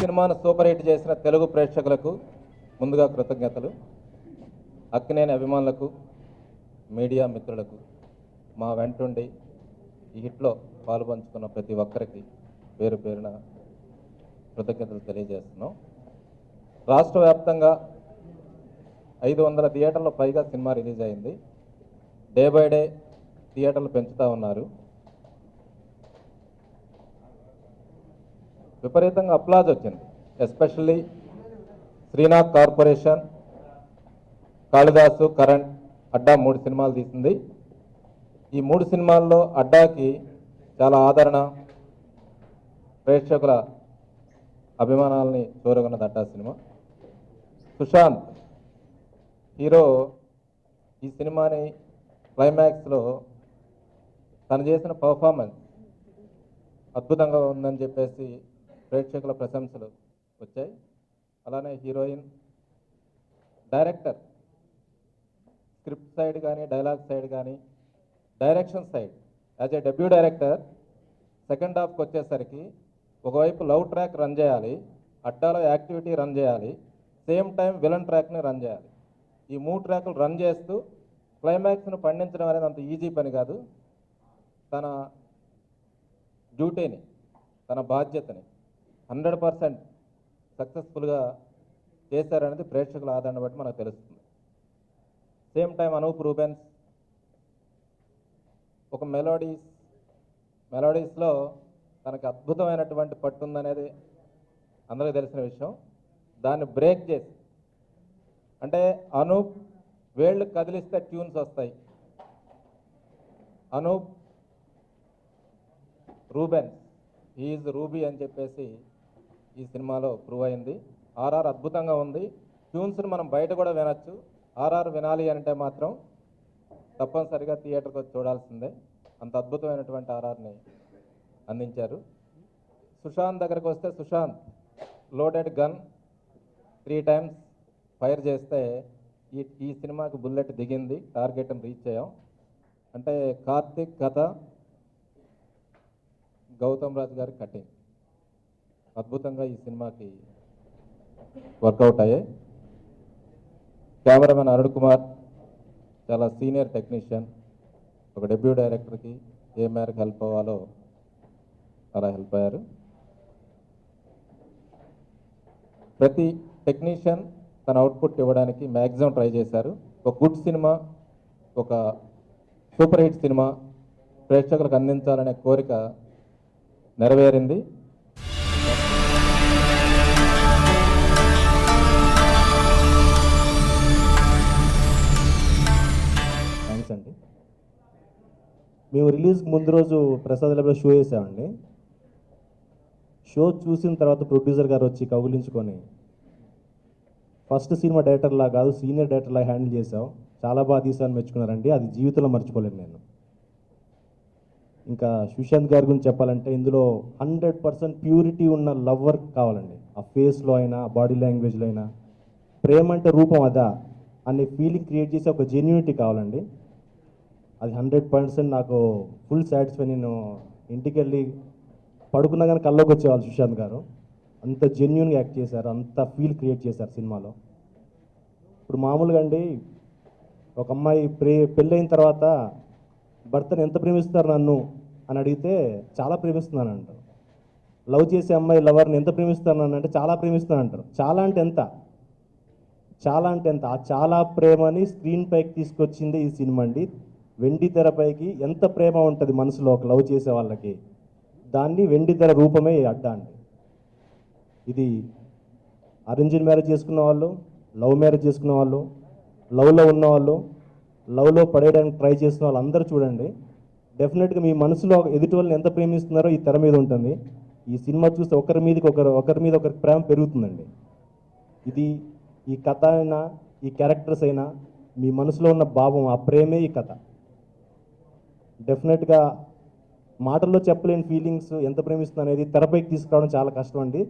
సినిమాను super hit చేసిన తెలుగు ప్రేక్షకులకు ముందుగా కృతజ్ఞతలు. అక్కినేని అభిమానులకు, మీడియా మిత్రులకు, మా వెంటుండి ఈ హిట్లో పాలుపంచుకున్న ప్రతి ఒక్కరికి పేరు పేరున కృతజ్ఞతలు తెలియజేస్తున్నాం. రాష్ట్ర వ్యాప్తంగా 500 థియేటర్ల పైగా సినిమా రిలీజ్ అయింది. డే బై డే థియేటర్లు పెంచుతూ ఉన్నారు. విపరీతంగా అప్లాజ్ వచ్చింది. ఎస్పెషల్లీ శ్రీనాథ్ కార్పొరేషన్, కాళిదాసు, కరణ్, అడ్డా 3 సినిమాలు తీసింది. ఈ 3 సినిమాల్లో అడ్డాకి చాలా ఆదరణ, ప్రేక్షకుల అభిమానాలని చూరగొన్నది అడ్డా సినిమా. సుశాంత్ హీరో ఈ సినిమాని క్లైమాక్స్లో తను చేసిన పర్ఫార్మెన్స్ అద్భుతంగా ఉందని చెప్పేసి ప్రేక్షకుల ప్రశంసలు వచ్చాయి. అలానే హీరోయిన్, డైరెక్టర్ స్క్రిప్ట్ సైడ్ కానీ, డైలాగ్ సైడ్ కానీ, direction side as a debut director second హాఫ్కి వచ్చేసరికి ఒకవైపు లవ్ ట్రాక్ రన్ చేయాలి, అడ్డాలో యాక్టివిటీ రన్ చేయాలి, సేమ్ టైం విలన్ ట్రాక్ని రన్ చేయాలి. ఈ 3 ట్రాకులు రన్ చేస్తూ క్లైమాక్స్ను పండించడం అనేది అంత ఈజీ పని కాదు. తన డ్యూటీని, తన బాధ్యతని 100% సక్సెస్ఫుల్గా చేశారనేది ప్రేక్షకుల ఆదరణ బట్టి మనకు తెలుస్తుంది. సేమ్ టైం అనూప్ రూబెన్స్ ఒక మెలోడీస్లో తనకు అద్భుతమైనటువంటి పట్టు ఉందనేది అందరికీ తెలిసిన విషయం. దాన్ని బ్రేక్ చేసి, అంటే అనూప్ వేళ్ళు కదిలిస్తే ట్యూన్స్ వస్తాయి, అనూప్ రూబెన్స్ ఈజ్ రూబీ అని చెప్పేసి ఈ సినిమాలో ప్రూవ్ అయింది. ఆర్ఆర్ అద్భుతంగా ఉంది. ట్యూన్స్ని మనం బయట కూడా వినొచ్చు. ఆర్ఆర్ వినాలి అంటే మాత్రం తప్పనిసరిగా థియేటర్కి వచ్చి చూడాల్సిందే. అంత అద్భుతమైనటువంటి ఆర్ఆర్ని అందించారు. సుశాంత్ దగ్గరకు వస్తే, Sushant loaded gun 3 times fire చేస్తే ఈ సినిమాకి బుల్లెట్ దిగింది, టార్గెట్ని రీచ్ అయ్యాం. అంటే కార్తిక్ కథ, గౌతమ్ రాజు గారి కటింగ్ అద్భుతంగా ఈ సినిమాకి వర్కౌట్ అయ్యాయి. కెమెరామెన్ అరుణ్ కుమార్ చాలా సీనియర్ టెక్నీషియన్. ఒక డెబ్యూ డైరెక్టర్కి ఏ మేరకు హెల్ప్ అవ్వాలో అలా హెల్ప్ అయ్యారు. ప్రతి టెక్నీషియన్ తన అవుట్పుట్ ఇవ్వడానికి మ్యాక్సిమం ట్రై చేశారు. ఒక గుడ్ సినిమా, ఒక సూపర్ హిట్ సినిమా ప్రేక్షకులకు అందించాలనే కోరిక నెరవేరింది. థ్యాంక్స్ అండి. మేము రిలీజ్కి ముందు రోజు ప్రసాద్ ల్యాబ్లో షో చేసామండి. షో చూసిన తర్వాత ప్రొడ్యూసర్ గారు వచ్చి కౌగిలించుకొని, ఫస్ట్ సినిమా డైరెక్టర్లా కాదు, సీనియర్ డైరెక్టర్లా హ్యాండిల్ చేసావు, చాలా బాగా తీసాను మెచ్చుకున్నారండి. అది జీవితంలో మర్చిపోలేను నేను. ఇంకా సుశాంత్ గారి గురించి చెప్పాలంటే, ఇందులో 100% ప్యూరిటీ ఉన్న లవ్వర్ కావాలండి. ఆ ఫేస్లో అయినా, బాడీ లాంగ్వేజ్లో అయినా, ప్రేమ అంటే రూపం అదా అనే ఫీలింగ్ క్రియేట్ చేసే ఒక జెన్యూనిటీ కావాలండి. అది 100% నాకు ఫుల్ సాటిస్ఫై. నేను ఇంటికి వెళ్ళి పడుకున్నా కానీ కల్లోకి వచ్చేవాళ్ళు సుశాంత్ గారు. అంత జెన్యూన్గా యాక్ట్ చేశారు, అంత ఫీల్ క్రియేట్ చేశారు సినిమాలో. ఇప్పుడు మామూలుగా అండి, ఒక అమ్మాయి పెళ్ళైన తర్వాత భర్తను ఎంత ప్రేమిస్తారు నన్ను అని అడిగితే చాలా ప్రేమిస్తున్నాను అంటారు. లవ్ చేసే అమ్మాయి లవర్ని ఎంత ప్రేమిస్తారు నన్ను అంటే చాలా ప్రేమిస్తాను అంటారు. చాలా అంటే ఎంత? చాలా అంటే ఎంత? ఆ చాలా ప్రేమని స్క్రీన్ పైకి తీసుకొచ్చింది ఈ సినిమా అండి. వెండి తెరపైకి ఎంత ప్రేమ ఉంటుంది మనసులో ఒక లవ్ చేసే వాళ్ళకి, దాన్ని వెండి తెర రూపమే అడ్డా అండి. ఇది అరేంజ్డ్ మ్యారేజ్ చేసుకున్న వాళ్ళు, లవ్ మ్యారేజ్ చేసుకున్న వాళ్ళు, లవ్లో ఉన్నవాళ్ళు, లవ్లో పడేయడానికి ట్రై చేస్తున్న వాళ్ళు అందరూ చూడండి. డెఫినెట్గా మీ మనసులో ఎదుటి వాళ్ళని ఎంత ప్రేమిస్తున్నారో ఈ తెర మీద ఉంటుంది. ఈ సినిమా చూస్తే ఒకరి మీద ఒకరికి ప్రేమ పెరుగుతుందండి. ఇది ఈ కథ అయినా, ఈ క్యారెక్టర్స్ అయినా, మీ మనసులో ఉన్న భావం, ఆ ప్రేమే ఈ కథ. డెఫినెట్గా మాటల్లో చెప్పలేని ఫీలింగ్స్, ఎంత ప్రేమిస్తుంది అనేది తెరపైకి తీసుకురావడం చాలా కష్టం అండి.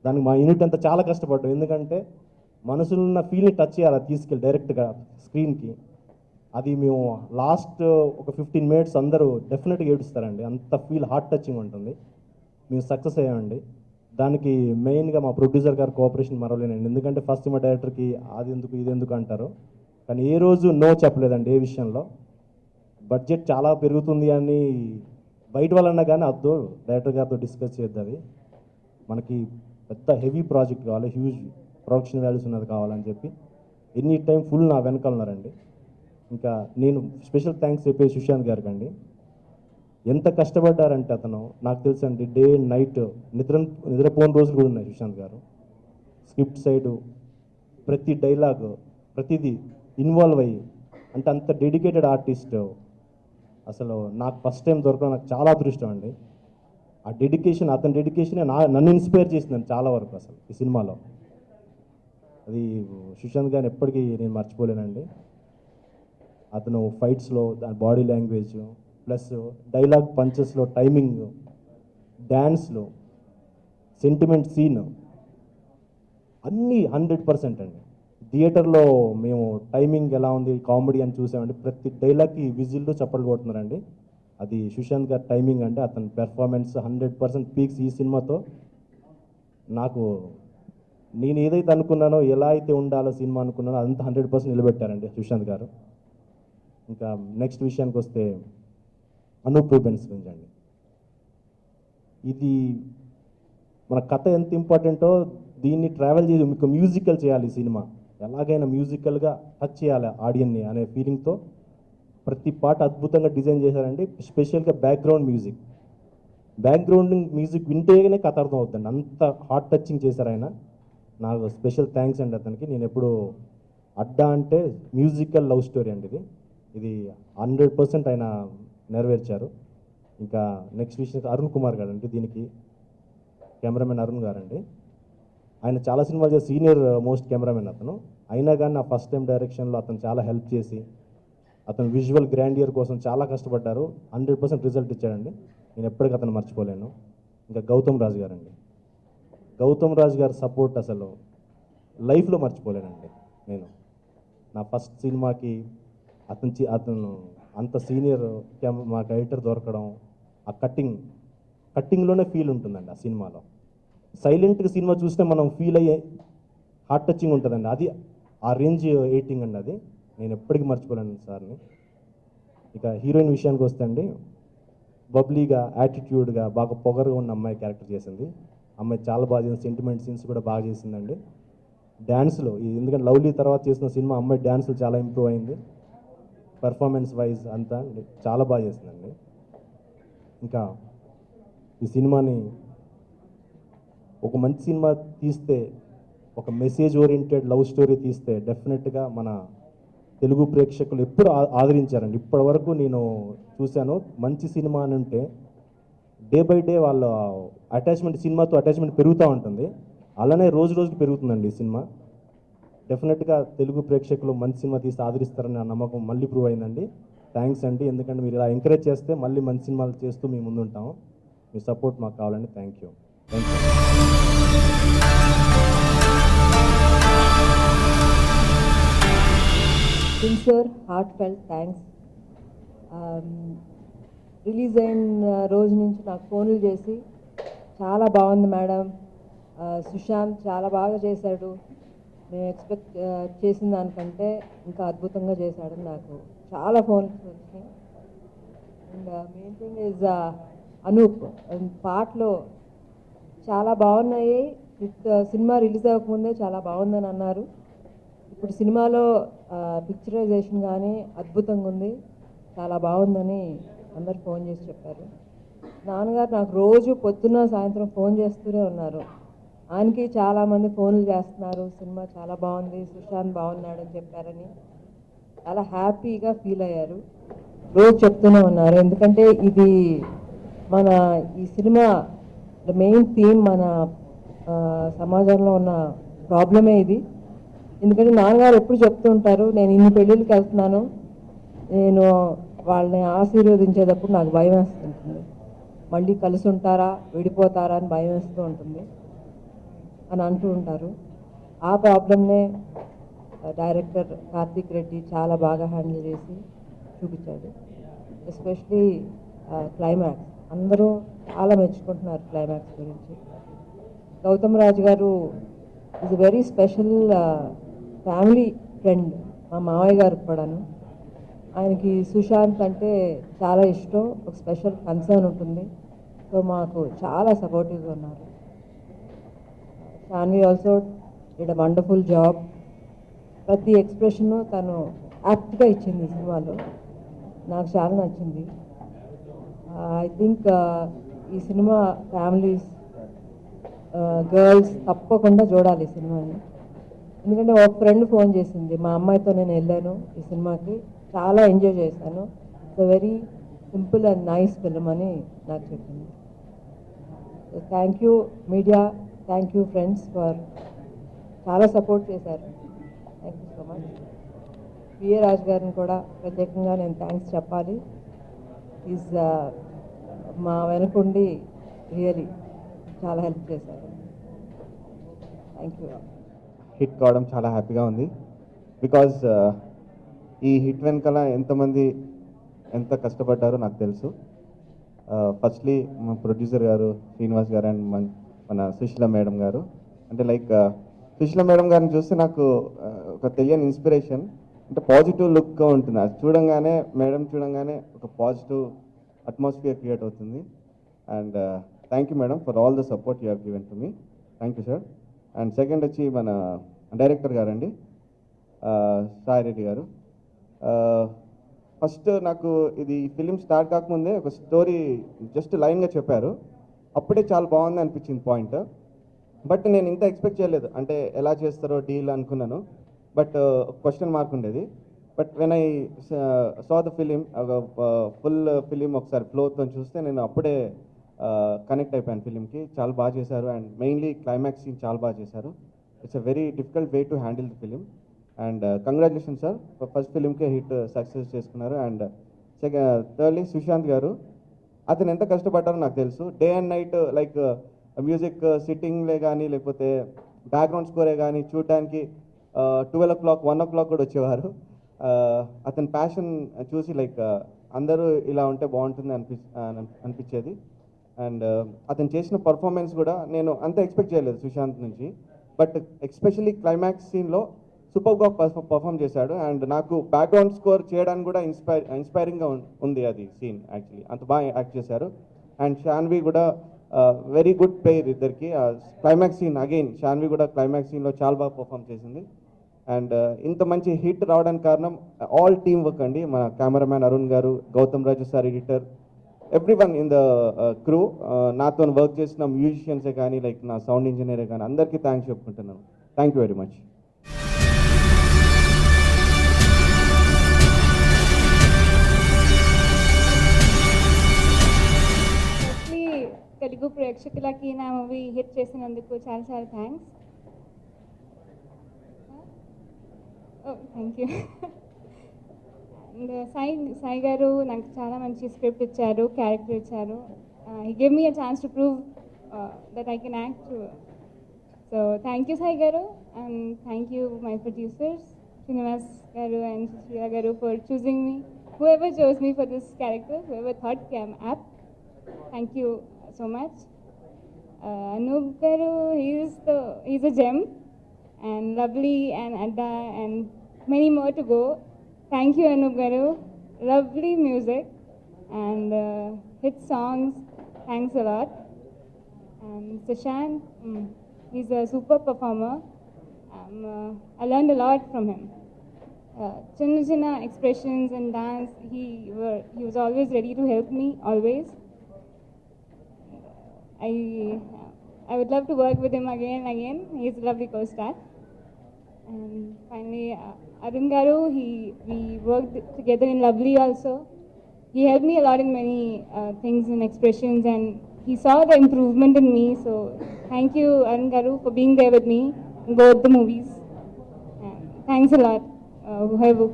దానికి మా యూనిట్ అంతా చాలా కష్టపడ్డాం. ఎందుకంటే మనసులో ఉన్న ఫీల్ని టచ్ చేయాలి, తీసుకెళ్ళి డైరెక్ట్గా స్క్రీన్కి. అది మేము లాస్ట్ ఒక 15 మినిట్స్ అందరూ డెఫినెట్గా ఏడుస్తారండి, అంత ఫీల్ హార్ట్ టచింగ్ ఉంటుంది. మేము సక్సెస్ అయ్యామండి. దానికి మెయిన్గా మా ప్రొడ్యూసర్ గారు కోఆపరేషన్ మరవలేనండి. ఎందుకంటే ఫస్ట్ సినిమా డైరెక్టర్కి అది ఎందుకు ఇది ఎందుకు అంటారు, కానీ ఏ రోజు నో చెప్పలేదండి ఏ విషయంలో. బడ్జెట్ చాలా పెరుగుతుంది అని బయట వాళ్ళన్నా కానీ అద్దు డైరెక్టర్ గారితో డిస్కస్ చేద్దాం, మనకి పెద్ద హెవీ ప్రాజెక్ట్ కావాలి, హ్యూజ్ ప్రొడక్షన్ వాల్యూస్ ఉన్నది కావాలని చెప్పి ఎనీ టైం ఫుల్ నా వెనకాల ఉన్నారండి. ఇంకా నేను స్పెషల్ థ్యాంక్స్ చెప్పే సుశాంత్ గారికి అండి. ఎంత కష్టపడ్డారంటే అతను నాకు తెలుసు అండి, డే అండ్ నైట్ నిద్రపోని రోజులు కూడా ఉన్నాయి సుశాంత్ గారు. స్క్రిప్ట్ సైడు ప్రతి డైలాగ్ ప్రతిదీ ఇన్వాల్వ్ అయ్యి, అంటే అంత డెడికేటెడ్ ఆర్టిస్ట్ అసలు నాకు ఫస్ట్ టైం దొరకడం నాకు చాలా అదృష్టం అండి. ఆ డెడికేషన్, అతని డెడికేషనే నన్ను ఇన్స్పైర్ చేసిందండి చాలా వరకు అసలు ఈ సినిమాలో. అది సుశాంత్ గారిని ఎప్పటికీ నేను మర్చిపోలేనండి. అతను ఫైట్స్లో దాని బాడీ లాంగ్వేజ్ ప్లస్ డైలాగ్ పంచెస్లో టైమింగ్, డ్యాన్స్లో సెంటిమెంట్ సీన్ అన్నీ 100% అండి. థియేటర్లో మేము టైమింగ్ ఎలా ఉంది కామెడీ అని చూసామండి, ప్రతి డైలాగ్కి విజిల్లు చప్పట్లు కొడుతున్నారండి. అది సుశాంత్ గారి టైమింగ్ అంటే అతని పెర్ఫార్మెన్స్ 100% పీక్స్. ఈ సినిమాతో నాకు నేను ఏదైతే అనుకున్నానో, ఎలా అయితే ఉండాలో సినిమా అనుకున్నానో అదంతా 100% నిలబెట్టారండి సుశాంత్ గారు. ఇంకా నెక్స్ట్ విషయానికి వస్తే అనూప్ రూబెన్స్ గురించి అండి. ఇది మన కథ ఎంత ఇంపార్టెంటో దీన్ని ట్రావెల్ చేసి మీకు మ్యూజికల్ చేయాలి ఈ సినిమా, ఎలాగైనా మ్యూజికల్గా టచ్ చేయాలి ఆడియన్ని అనే ఫీలింగ్తో ప్రతి పాట అద్భుతంగా డిజైన్ చేశారండి. స్పెషల్గా బ్యాక్గ్రౌండ్ మ్యూజిక్ వింటేనే కథ అర్థం అవుతుందండి, అంత హార్ట్ టచింగ్ చేశారు ఆయన. నాకు స్పెషల్ థ్యాంక్స్ అండి అతనికి. నేను ఎప్పుడు అడ్డా అంటే మ్యూజికల్ లవ్ స్టోరీ అండి ఇది 100% ఆయన నెరవేర్చారు. ఇంకా నెక్స్ట్ విషయం అరుణ్ కుమార్ గారు అండి, దీనికి కెమెరామెన్ అరుణ్ గారండి. ఆయన చాలా సినిమాలు చేసి సీనియర్ మోస్ట్ కెమెరామెన్ అతను. అయినా కానీ నా ఫస్ట్ టైం డైరెక్షన్లో అతను చాలా హెల్ప్ చేసి అతను విజువల్ గ్రాండియర్ కోసం చాలా కష్టపడ్డారు. 100% రిజల్ట్ ఇచ్చాడండి. నేను ఎప్పటికీ అతను మర్చిపోలేను. ఇంకా గౌతమ్ రాజు గారండి, గౌతమ్ రాజు గారి సపోర్ట్ అసలు లైఫ్లో మర్చిపోలేనండి నేను. నా ఫస్ట్ సినిమాకి అతను అంత సీనియర్ మాకు ఎడిటర్ దొరకడం, ఆ కట్టింగ్లోనే ఫీల్ ఉంటుందండి ఆ సినిమాలో. సైలెంట్గా సినిమా చూస్తే మనం ఫీల్ అయ్యే హార్ట్ టచింగ్ ఉంటుందండి, అది ఆ రేంజ్ ఎయిటింగ్ అండి అది. నేను ఎప్పటికీ మర్చిపోలేను సార్ని. ఇక హీరోయిన్ విషయానికి వస్తే అండి, బబ్లీగా యాటిట్యూడ్గా బాగా పొగరుగా ఉన్న అమ్మాయి క్యారెక్టర్ చేసింది. అమ్మాయి చాలా బాగా చేసింది, సెంటిమెంట్ సీన్స్ కూడా బాగా చేసిందండి. డ్యాన్స్లో ఎందుకంటే లవ్లీ తర్వాత చేసిన సినిమా అమ్మాయి డ్యాన్స్లో చాలా ఇంప్రూవ్ అయింది. పర్ఫార్మెన్స్ వైజ్ అంతా చాలా బాగా చేసిందండి. ఇంకా ఈ సినిమాని ఒక మంచి సినిమా తీస్తే, ఒక మెసేజ్ ఓరియంటెడ్ లవ్ స్టోరీ తీస్తే డెఫినెట్గా మన తెలుగు ప్రేక్షకులు ఎప్పుడు ఆదరించారండి. ఇప్పటి వరకు నేను చూశాను, మంచి సినిమా అని ఉంటే డే బై డే వాళ్ళ సినిమాతో అటాచ్మెంట్ పెరుగుతూ ఉంటుంది. అలానే రోజు రోజుకి పెరుగుతుందండి ఈ సినిమా. డెఫినెట్గా తెలుగు ప్రేక్షకులు మంచి సినిమా తీసి ఆదరిస్తారని నా నమ్మకం మళ్ళీ ప్రూవ్ అయిందండి. థ్యాంక్స్ అండి, ఎందుకంటే మీరు ఇలా ఎంకరేజ్ చేస్తే మళ్ళీ మంచి సినిమాలు చేస్తూ మీ ముందు ఉంటాము. మీ సపోర్ట్ మాకు కావాలండి. Thank you. Sincere heartfelt thanks. Release అయిన రోజు నుంచి నాకు ఫోన్లు చేసి చాలా బాగుంది మేడం, సుశాంత్ చాలా బాగా చేశాడు, మేము ఎక్స్పెక్ట్ చేసిన దానికంటే ఇంకా అద్భుతంగా చేశాడు, నాకు చాలా ఫోన్స్ వచ్చినాయి. And main thing is Anup పాటలు చాలా బాగున్నాయి. సినిమా రిలీజ్ అవ్వకముందే చాలా బాగుందని అన్నారు. ఇప్పుడు సినిమాలో పిక్చరైజేషన్ కానీ అద్భుతంగా ఉంది, చాలా బాగుందని అందరు ఫోన్ చేసి చెప్పారు. నాన్నగారు నాకు రోజు పొద్దున్న సాయంత్రం ఫోన్ చేస్తూనే ఉన్నారు. ఆయనకి చాలామంది ఫోన్లు చేస్తున్నారు, సినిమా చాలా బాగుంది, సుశాంత్ బాగున్నాడని చెప్పారని చాలా హ్యాపీగా ఫీల్ అయ్యారు. రోజు చెప్తూనే ఉన్నారు, ఎందుకంటే ఇది మన ఈ సినిమా మెయిన్ థీమ్ మన సమాజంలో ఉన్న ప్రాబ్లమే ఇది. ఎందుకంటే నాన్నగారు ఎప్పుడు చెప్తూ ఉంటారు, నేను ఇన్ని పెళ్ళిళ్ళకి వెళ్తున్నాను, నేను వాళ్ళని ఆశీర్వదించేటప్పుడు నాకు భయం వేస్తుంటుంది, మళ్ళీ కలిసి ఉంటారా విడిపోతారా అని భయం వేస్తూ ఉంటుంది అని అంటూ ఉంటారు. ఆ ప్రాబ్లమ్నే డైరెక్టర్ కార్తిక్ రెడ్డి చాలా బాగా హ్యాండిల్ చేసి చూపించాడు. ఎస్పెషలీ క్లైమాక్స్ అందరూ చాలా మెచ్చుకుంటున్నారు క్లైమాక్స్ గురించి. గౌతమ్ రాజు గారు is very special family friend, మా మావయ్య గారికి కూడాను. ఆయనకి సుశాంత్ అంటే చాలా ఇష్టం, ఒక స్పెషల్ కన్సర్న్ ఉంటుంది. సో మాకు చాలా సపోర్టివ్గా ఉన్నారు. Shanvi also did a wonderful job. ప్రతి ఎక్స్ప్రెషను తను యాప్ట్గా ఇచ్చింది ఈ సినిమాలో, నాకు చాలా నచ్చింది. ఐ థింక్ ఈ సినిమా ఫ్యామిలీస్ గర్ల్స్ తప్పకుండా చూడాలి ఈ సినిమాని. ఎందుకంటే ఒక ఫ్రెండ్ ఫోన్ చేసింది, మా అమ్మాయితో నేను వెళ్ళాను ఈ సినిమాకి, చాలా ఎంజాయ్ చేశాను, it's very simple and nice film అని నాకు చెప్పింది. Thank you media, thank you friends for చాలా సపోర్ట్ చేశారు. Thank you so much. PA Raju గారిని కూడా ప్రత్యేకంగా నేను థ్యాంక్స్ చెప్పాలి. ఈజ్ మా వెనకుండి రియలీ చాలా హెల్ప్ చేశారు. Thank you. హిట్ కావడం చాలా హ్యాపీగా ఉంది. బికాజ్ ఈ హిట్ వెనకాల ఎంతమంది ఎంత కష్టపడ్డారో నాకు తెలుసు. ఫస్ట్లీ మా ప్రొడ్యూసర్ గారు శ్రీనివాస్ గారు అండ్ మన సుశీల మేడం గారు. అంటే లైక్ సుశీల మేడం గారిని చూస్తే నాకు ఒక తెలియని ఇన్స్పిరేషన్, అంటే పాజిటివ్ లుక్గా ఉంటుంది. అది చూడంగానే మేడం చూడంగానే ఒక పాజిటివ్ అట్మాస్ఫియర్ క్రియేట్ అవుతుంది. And thank you madam for all the support you have given to me. Thank you sir. And second వచ్చి మన డైరెక్టర్ గారండి, సాయి రెడ్డి గారు. ఫస్ట్ నాకు ఇది ఫిలిం స్టార్ట్ కాకముందే ఒక స్టోరీ జస్ట్ లైన్గా చెప్పారు, అప్పుడే చాలా బాగుంది అనిపించింది పాయింట్. బట్ నేను ఇంత ఎక్స్పెక్ట్ చేయలేదు, అంటే ఎలా చేస్తారో డీల్ అనుకున్నాను. బట్ క్వశ్చన్ మార్క్ ఉండేది. But when I saw the film, full film ఒకసారి ఫ్లోతో చూస్తే నేను అప్పుడే కనెక్ట్ అయిపోయాను ఫిలింకి. చాలా బాగా చేశారు అండ్ మెయిన్లీ క్లైమాక్స్ సీన్ చాలా బాగా చేశారు. It's a very difficult way to handle the film. And congratulation sir, first ఫిలింకే హిట్ సక్సెస్ చేసుకున్నారు. అండ్ థర్డ్లీ సుశాంత్ గారు, అతను ఎంత కష్టపడ్డారో నాకు తెలుసు. Day and night like music సిట్టింగ్లే కానీ లేకపోతే బ్యాక్గ్రౌండ్ స్కోరే కానీ చూడడానికి 12 o'clock 1 o'clock కూడా వచ్చేవారు. అతని ప్యాషన్ చూసి లైక్ అందరూ ఇలా ఉంటే బాగుంటుంది అనిపించేది. అండ్ అతను చేసిన పర్ఫార్మెన్స్ కూడా నేను అంత ఎక్స్పెక్ట్ చేయలేదు సుశాంత్ నుంచి. బట్ ఎస్పెషల్లీ క్లైమాక్స్ సీన్లో సూపర్గా పర్ఫామ్ చేశాడు. అండ్ నాకు బ్యాక్గ్రౌండ్ స్కోర్ చేయడానికి కూడా ఇన్స్పైరింగ్గా ఉంది అది సీన్. యాక్చువల్లీ అంత బాగా యాక్ట్ చేశారు. అండ్ షాన్వి కూడా వెరీ గుడ్ పేర్ ఇద్దరికి. క్లైమాక్స్ సీన్ అగైన్ షాన్వి కూడా క్లైమాక్స్ సీన్లో చాలా బాగా పర్ఫామ్ చేసింది. అండ్ ఇంత మంచి హిట్ రావడానికి కారణం ఆల్ టీమ్ వర్క్ అండి. మన cameraman Arun garu, Gautam Raju sir editor, everyone in the crew, నాతో వర్క్ చేసిన మ్యూజిషియన్సే కానీ లైక్ నా సౌండ్ ఇంజనీరే కానీ అందరికీ థ్యాంక్స్ చెప్పుకుంటున్నాను. Thank you very much. Telugu ప్రేక్షకులకి నా మూవీ హిట్ చేసినందుకు చాలా చాలా thanks. Thank you. And Sai garu నాకు చాలా మంచి స్క్రిప్ట్ ఇచ్చారు, క్యారెక్టర్ ఇచ్చారు. He give me a chance to prove that I can act. So thank you Sai garu. And thank you my producers Srinivas garu and Sushila garu for choosing me. Whoever chose me for this character, whoever thought I'm apt, thank you so much. Anoop garu, he's a gem, and lovely, and Adda, and many more to go. Thank you Anoop garu. Lovely music and hit songs. Thanks a lot. And Sushant, he's a super performer. I learned a lot from him. Chinna expressions and dance, he was always ready to help me, always. I would love to work with him again and again. He's a lovely co-star. And finally, Arun Garu, we worked together in Lovely also. He helped me a lot in many things and expressions, and he saw the improvement in me. So thank you Arun Garu for being there with me in both the movies. And thanks a lot. Whoever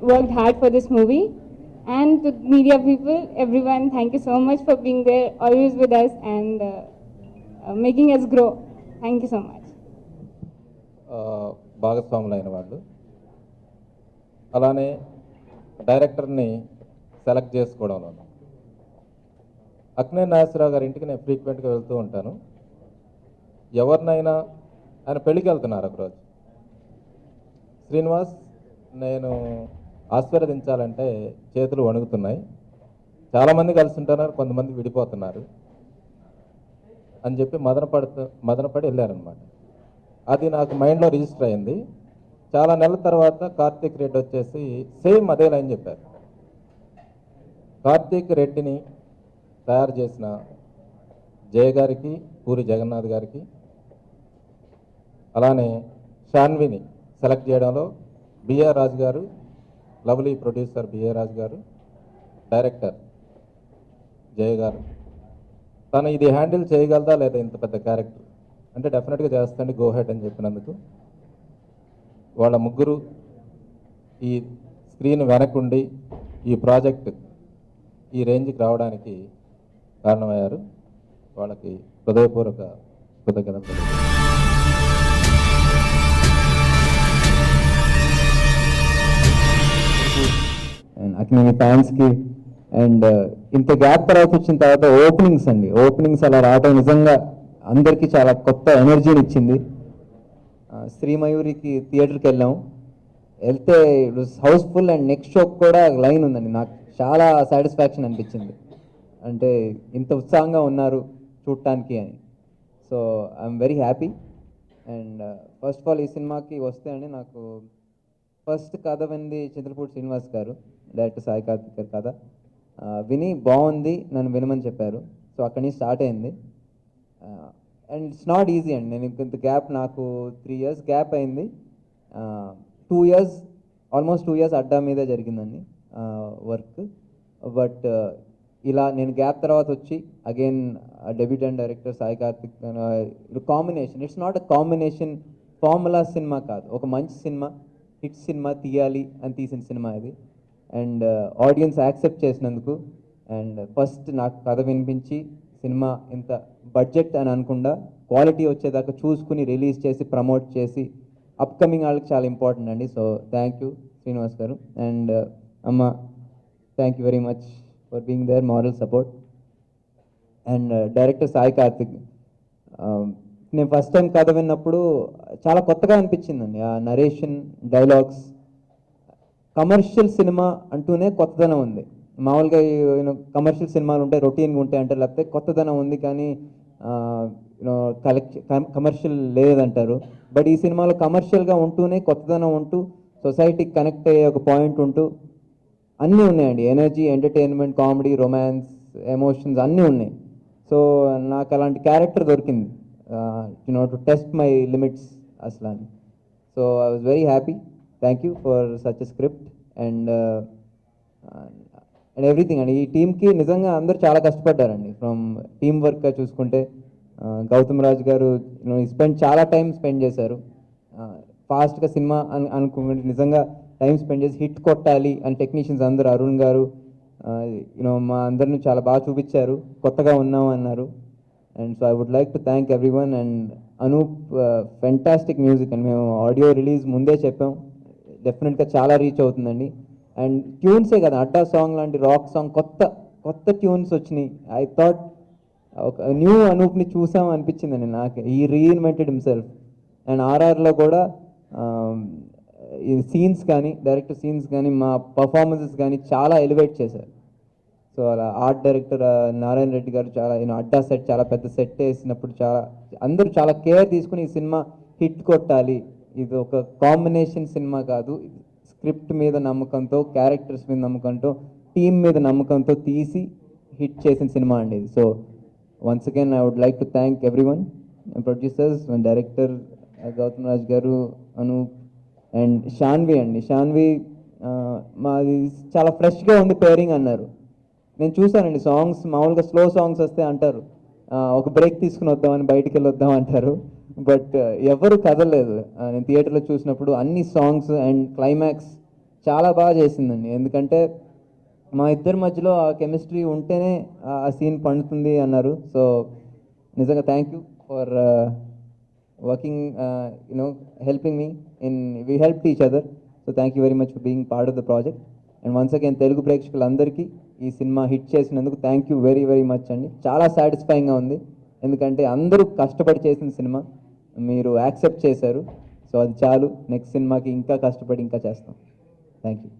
worked hard for this movie, and to media people, everyone, thank you so much for being there, always with us, and making us grow. Thank you so much. భాగస్వాములైన వాళ్ళు. అలానే డైరెక్టర్ని select చేసుకోవడంలో అక్కినేని నాగేశ్వరరావు గారి ఇంటికి నేను ఫ్రీక్వెంట్గా వెళ్తూ ఉంటాను. ఎవరినైనా ఆయన పెళ్ళికి వెళ్తున్నారు ఒకరోజు, శ్రీనివాస్ నేను ఆశీర్వదించాలంటే చేతులు వణుకుతున్నాయి, చాలామంది కలిసి ఉంటున్నారు, కొంతమంది విడిపోతున్నారు అని చెప్పి మదనపడి వెళ్ళారనమాట. అది నాకు మైండ్లో రిజిస్టర్ అయింది. చాలా నెలల తర్వాత కార్తీక్ రెడ్డి వచ్చేసి సేమ్ అదే లైన్ చెప్పారు. కార్తీక్ రెడ్డిని తయారు చేసిన జయ గారికి, పూరి జగన్నాథ్ గారికి, అలానే షాన్విని సెలెక్ట్ చేయడంలో బిఆర్ రాజు గారు, లవ్లీ ప్రొడ్యూసర్ బిఆర్ రాజు గారు, డైరెక్టర్ జయ గారు, తను ఇది హ్యాండిల్ చేయగలదా లేదా ఇంత పెద్ద క్యారెక్టర్ అంటే డెఫినెట్గా చేస్తాండి, గో హెడ్ అని చెప్పినందుకు వాళ్ళ ముగ్గురు ఈ స్క్రీన్ వెనకుండి ఈ ప్రాజెక్ట్ ఈ రేంజ్కి రావడానికి కారణమయ్యారు. వాళ్ళకి హృదయపూర్వక కృతజ్ఞతలు. అండ్ అక్కినేని ఫ్యాన్స్కి అండ్ ఇంత గ్యాప్ తర్వాత వచ్చిన తర్వాత ఓపెనింగ్స్ అలా రావడం నిజంగా అందరికీ చాలా కొత్త ఎనర్జీని ఇచ్చింది. శ్రీమయూరికి థియేటర్కి వెళ్తే it was housefull and next షోకి కూడా లైన్ ఉందండి. నాకు చాలా సాటిస్ఫాక్షన్ అనిపించింది, అంటే ఇంత ఉత్సాహంగా ఉన్నారు చూడటానికి అని. So I'm very happy. And first of all ఈ సినిమాకి వస్తే అండి నాకు ఫస్ట్ కథ వింది చింతలపూడి శ్రీనివాస్ గారు, డైరెక్టర్ సాయి కార్తిక్ గారు కథ విని బాగుంది నన్ను వినమని చెప్పారు. సో అక్కడి నుంచి స్టార్ట్ అయింది. అండ్ ఇట్స్ నాట్ ఈజీ అండి. నేను ఇంత గ్యాప్, నాకు 3 years గ్యాప్ అయింది. 2 years ఆల్మోస్ట్ 2 years అడ్డా మీద జరిగిందండి వర్క్. బట్ ఇలా నేను గ్యాప్ తర్వాత వచ్చి again debutante director Sai Karthik combination, it's not a combination formula cinema కాదు, ఒక మంచి సినిమా, హిట్ సినిమా తీయాలి అని తీసిన సినిమా ఇది. అండ్ ఆడియన్స్ యాక్సెప్ట్ చేసినందుకు, అండ్ ఫస్ట్ నాకు కథ వినిపించి సినిమా ఇంత బడ్జెట్ అని అనకుండా క్వాలిటీ వచ్చేదాకా చూసుకుని రిలీజ్ చేసి ప్రమోట్ చేసి అప్కమింగ్ వాళ్ళకి చాలా ఇంపార్టెంట్ అండి. So thank you Srinivas garu. And అమ్మ, thank you very much for being there, moral support. And director Sai Karthik, నేను ఫస్ట్ టైం కథ విన్నప్పుడు చాలా కొత్తగా అనిపించిందండి. ఆ నరేషన్, డైలాగ్స్, కమర్షియల్ సినిమా అంటూనే కొత్తదనం ఉంది. మామూలుగా కమర్షియల్ సినిమాలు ఉంటాయి, రొటీన్గా ఉంటాయి అంటారు, లేకపోతే కొత్తదనం ఉంది కానీ కమర్షియల్ లేదంటారు. బట్ ఈ సినిమాలో కమర్షియల్గా ఉంటూనే కొత్తదనం ఉంటూ సొసైటీకి కనెక్ట్ అయ్యే ఒక పాయింట్ ఉంటూ అన్నీ ఉన్నాయండి. Energy, entertainment, comedy, romance, emotions అన్నీ ఉన్నాయి. సో నాకు అలాంటి క్యారెక్టర్ దొరికింది టు టెస్ట్ మై లిమిట్స్ అసలు అని. So I was very happy. Thank you for such a script and everything అండి. ఈ టీంకి నిజంగా అందరూ చాలా కష్టపడ్డారండి. ఫ్రమ్ టీమ్ వర్క్గా చూసుకుంటే గౌతమ్ రాజ్ గారు చాలా టైం స్పెండ్ చేశారు. ఫాస్ట్గా సినిమా అనుకుంటే నిజంగా టైం స్పెండ్ చేసి హిట్ కొట్టాలి అని టెక్నీషియన్స్ అందరూ, అరుణ్ గారు మా అందరిని చాలా బాగా చూపించారు, కొత్తగా ఉన్నాం అన్నారు. And so I would like to thank everyone. And Anup, fantastic music అండి. మేము ఆడియో రిలీజ్ ముందే చెప్పాం, డెఫినెట్గా చాలా రీచ్ అవుతుందండి. అండ్ ట్యూన్సే కదా, అడ్డా సాంగ్ లాంటి రాక్ సాంగ్, కొత్త ట్యూన్స్ వచ్చినాయి. ఐ థాట్ ఒక న్యూ అనూప్ని చూసాం అనిపించిందండి నాకు. ఈ రీఇన్వెంటెడ్ హిమ్సెల్ఫ్. అండ్ ఆర్ఆర్లో కూడా ఈ సీన్స్ కానీ, డైరెక్టర్ సీన్స్ కానీ, మా పర్ఫార్మెన్సెస్ కానీ చాలా ఎలివేట్ చేశారు. సో అలా ఆర్ట్ డైరెక్టర్ నారాయణ రెడ్డి గారు చాలా అడ్డా సెట్, చాలా పెద్ద సెట్ వేసినప్పుడు అందరూ చాలా కేర్ తీసుకుని ఈ సినిమా హిట్ కొట్టాలి, ఇది ఒక కాంబినేషన్ సినిమా కాదు, స్క్రిప్ట్ మీద నమ్మకంతో, క్యారెక్టర్స్ మీద నమ్మకంతో, టీమ్ మీద నమ్మకంతో తీసి హిట్ చేసిన సినిమా అండి ఇది. So once again I would like to thank everyone, producers, director Gautham Raj garu, Anup and Shanvi అండి. షాన్వి మాది చాలా ఫ్రెష్గా ఉంది పేరింగ్ అన్నారు. నేను చూశానండి సాంగ్స్, మామూలుగా స్లో సాంగ్స్ వస్తే అంటారు ఒక బ్రేక్ తీసుకుని వద్దామని, బయటికి వెళ్ళి వద్దాం అంటారు. బట్ ఎవరు కదలలేదు. నేను థియేటర్లో చూసినప్పుడు అన్ని సాంగ్స్ అండ్ క్లైమాక్స్ చాలా బాగా చేసిందండి. ఎందుకంటే మా ఇద్దరి మధ్యలో ఆ కెమిస్ట్రీ ఉంటేనే ఆ సీన్ పండుతుంది అన్నారు. సో నిజంగా thank you for working, helping me we help each other. So thank you very much for being part of the project. And once again Telugu ప్రేక్షకులందరికీ ఈ సినిమా హిట్ చేసినందుకు thank you very very much అండి. చాలా సాటిస్ఫైయింగ్గా ఉంది, ఎందుకంటే అందరూ కష్టపడి చేసిన సినిమా మీరు యాక్సెప్ట్ చేశారు. సో అది చాలు, నెక్స్ట్ సినిమాకి ఇంకా కష్టపడి ఇంకా చేస్తాం. Thank you.